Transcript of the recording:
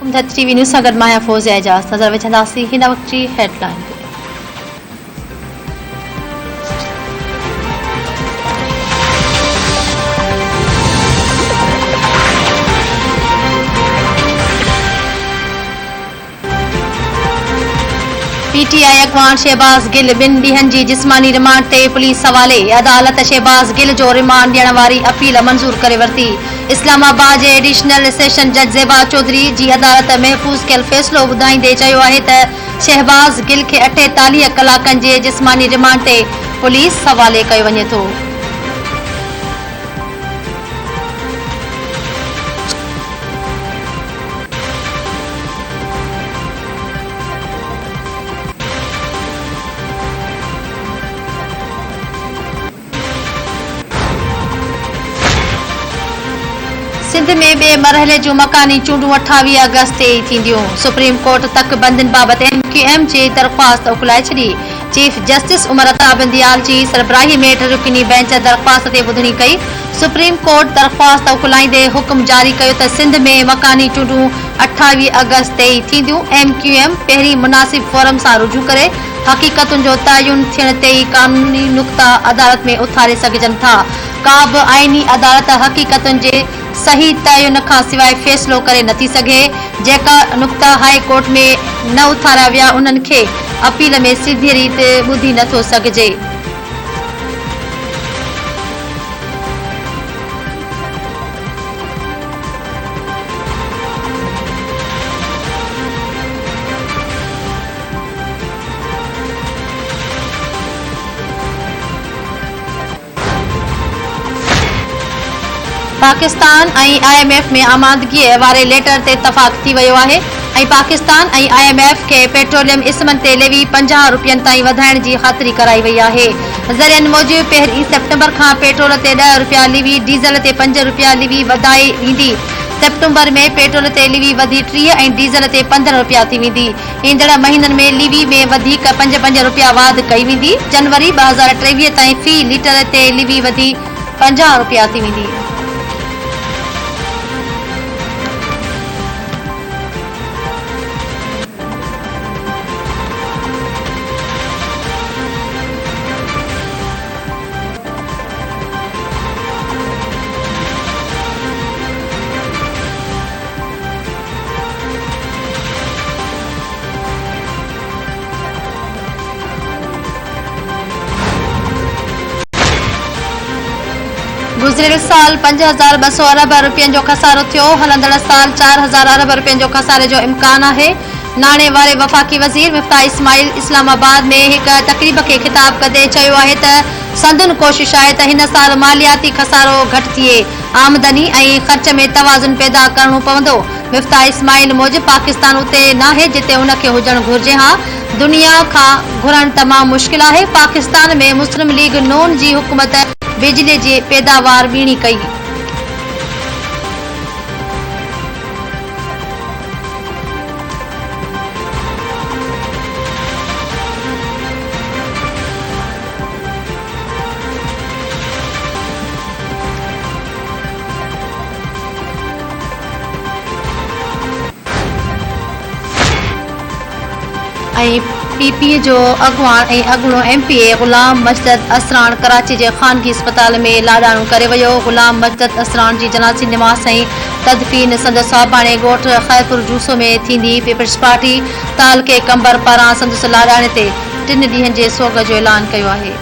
TV news सां गॾु मां फ़ौज़िया एजाज़। नज़र विझंदासीं हिन वक़्त जी हेडलाइन ते। पीटीआई अॻवान शहबाज़ गिल 2 ॾींहनि जी जिस्मानी रिमांड ते पुलिस हवाले। अदालत शहबाज़ गिल जो रिमांड ॾियण वारी अपील मंज़ूर करे वरिती। इस्लामाबाद जे एडिशनल सेशन जज ज़ेबा चौधरी जी अदालत महफ़ूज़ कयल फ़ैसिलो ॿुधाईंदे चयो आहे त शहबाज़ गिल खे 48 कलाकनि जे जिस्मानी रिमांड ते पुलिस हवाले कयो वञे थो। सिंध में बे मरहले जूं मकानी चूंडूं 28 अगस्त ते थींदियूं। सुप्रीम कोर्ट तक बंदियुनि बाबति MQM जी दरख़्वास्त उकलाए छॾी। चीफ जस्टिस उमर अता बिंदियाल जी सरबराही में रुकनी बेंच दरख़्वास्त ते ॿुधणी कई। सुप्रीम कोर्ट दरख़्वास्त उकलाईंदे हुकुम जारी कयो त सिंध में मकानी चूंडूं 28 अगस्त ते थींदियूं। MQM पहिरीं मुनासिब फोरम सां रुजू करे हक़ीक़तुनि जो तयन थियण ते ई कानूनी नुक़्ता अदालत में उथारे सघजनि था। का बि आइनी अदालत हक़ीक़तुनि जे सही तयन खां सवाइ फ़ैसिलो करे नथी सघे। जेका नुक़्ता हाई कोर्ट में न उथारिया विया उन्हनि खे अपील में सीधी रीति ॿुधी नथो सघिजे। पाकिस्तान ऐं IMF में आमादगी वारे लेटर ते इतफ़ाक़ थी वियो आहे ऐं पाकिस्तान ऐं IMF खे पेट्रोलियम इस्मनि ते लेवी 50 रुपयनि ताईं वधाइण जी ख़ातिरी कराई वई आहे। ज़रियनि मूजिबि पहिरीं सेप्टेम्बर खां पेट्रोल ते 10 रुपया लीवी, डीज़ल ते 5 रुपया लीवी वधाई वेंदी। सेप्टेम्बर में पेट्रोल ते लीवी वधी 30 ऐं डीज़ल ते 15 रुपया थी वेंदी। ईंदड़ महीननि में लीवी में वधीक 5 रुपया वाध कई वेंदी। जनवरी 2023 ताईं फ़ी लीटर ते लीवी वधी 50 रुपया थी वेंदी। गुज़िरियल साल 5200 अरब रुपयनि जो खसारो थियो। हलंदड़ साल 4000 अरब रुपयनि जो खसारे जो इम्कान आहे। नाणे वारे वफ़ाक़ी वज़ीर मिफ्ताह इस्माइल इस्लामाबाद में हिक तक़रीब खे ख़िताब कंदे चयो आहे त संदन कोशिश आहे त हिन साल मालियाती खसारो घटि थिए। आमदनी ऐं ख़र्च में तवाज़ुन पैदा करणो पवंदो। मिफ्ताह इस्माइल मूजिबि पाकिस्तान उते नाहे जिते उनखे हुजणु घुरिजे। हा, दुनिया खां घुरणु तमामु मुश्किल आहे। पाकिस्तान में मुस्लिम लीग नून जी हुकूमत बिजली जी पैदावार ॿीणी कई। PPA जो अॻवान ऐं अॻूणो MPA ग़ुलाम मजदद असरान कराची जे ख़ानगी अस्पताल में लाॾाणो करे वियो। ग़ुलाम मजदद असरान जी जनाज़ी निमाज़ ऐं तदफ़ीन संदसि साहबाणे ॻोठ ख़ैरपुर जूसो में थींदी। पीपल्स पार्टी तालके कंबर पारां संदसि लाॾाणे ते 3 ॾींहनि जे सोग जो ऐलान कयो आहे।